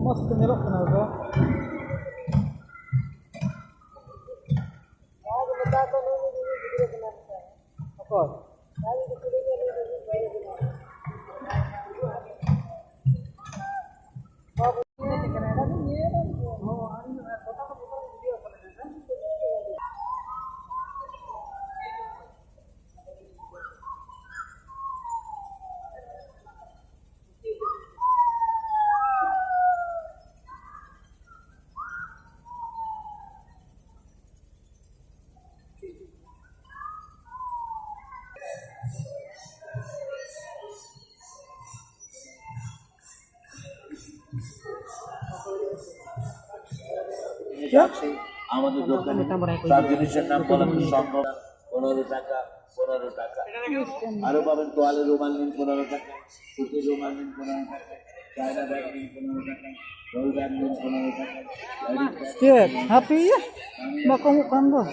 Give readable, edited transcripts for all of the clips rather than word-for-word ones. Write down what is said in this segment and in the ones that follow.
मस्त nyelok kenapa? Apa? क्या আমাদের দোকানে সব জিনিসের নাম বলা তো সম্ভব 15 টাকা 15 টাকা আরো পাবেন তোয়ালে রুমাল নিন 15 টাকা সুতি রুমাল নিন 15 টাকা চায়না ব্যাগ নিন 15 টাকা রোল ব্যাগ নিন 15 টাকা Cek, happy ya? Makan kan tuh.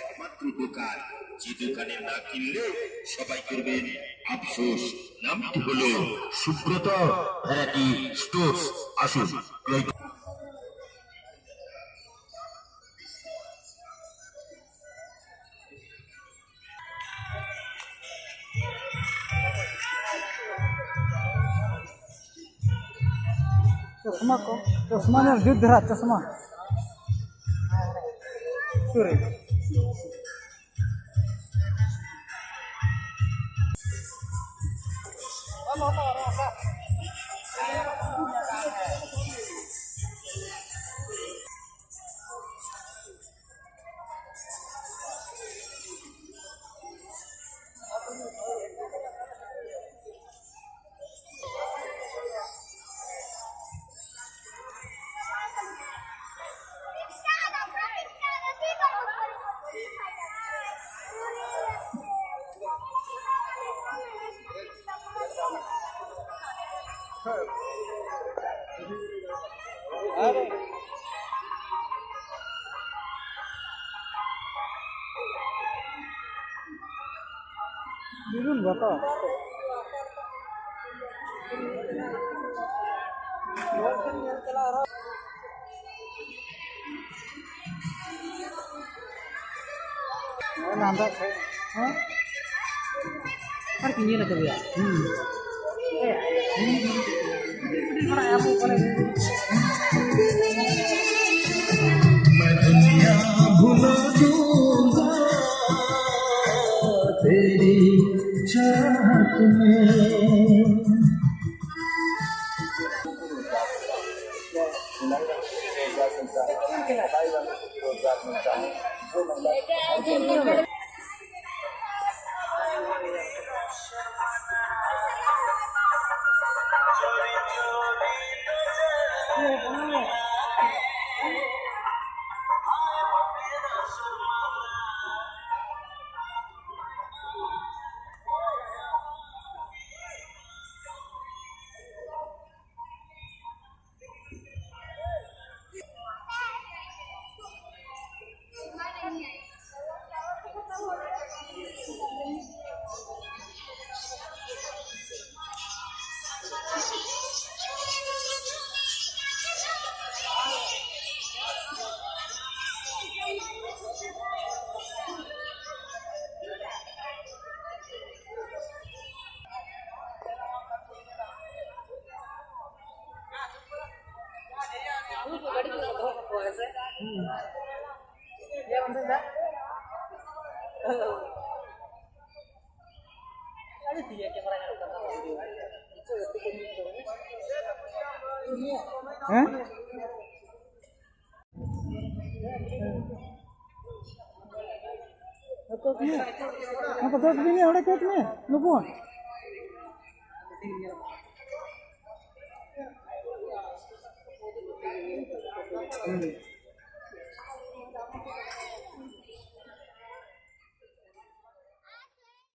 একমাত্র দোকান যে দোকানে না কিনলে সবাই করবেন আফসোস। নামটি হলো সুব্রত ভ্যারাইটি স্টোরস। আসুন Chasma kok, chasmanya judra chasma. Sure. Birun bata. Nanda, hah? Har kini nak kerja. मैं दुनिया भुला दूंगा तेरी चाहत में। Hah? Apa tuh begini? Ada kayaknya, lupa. Hmm.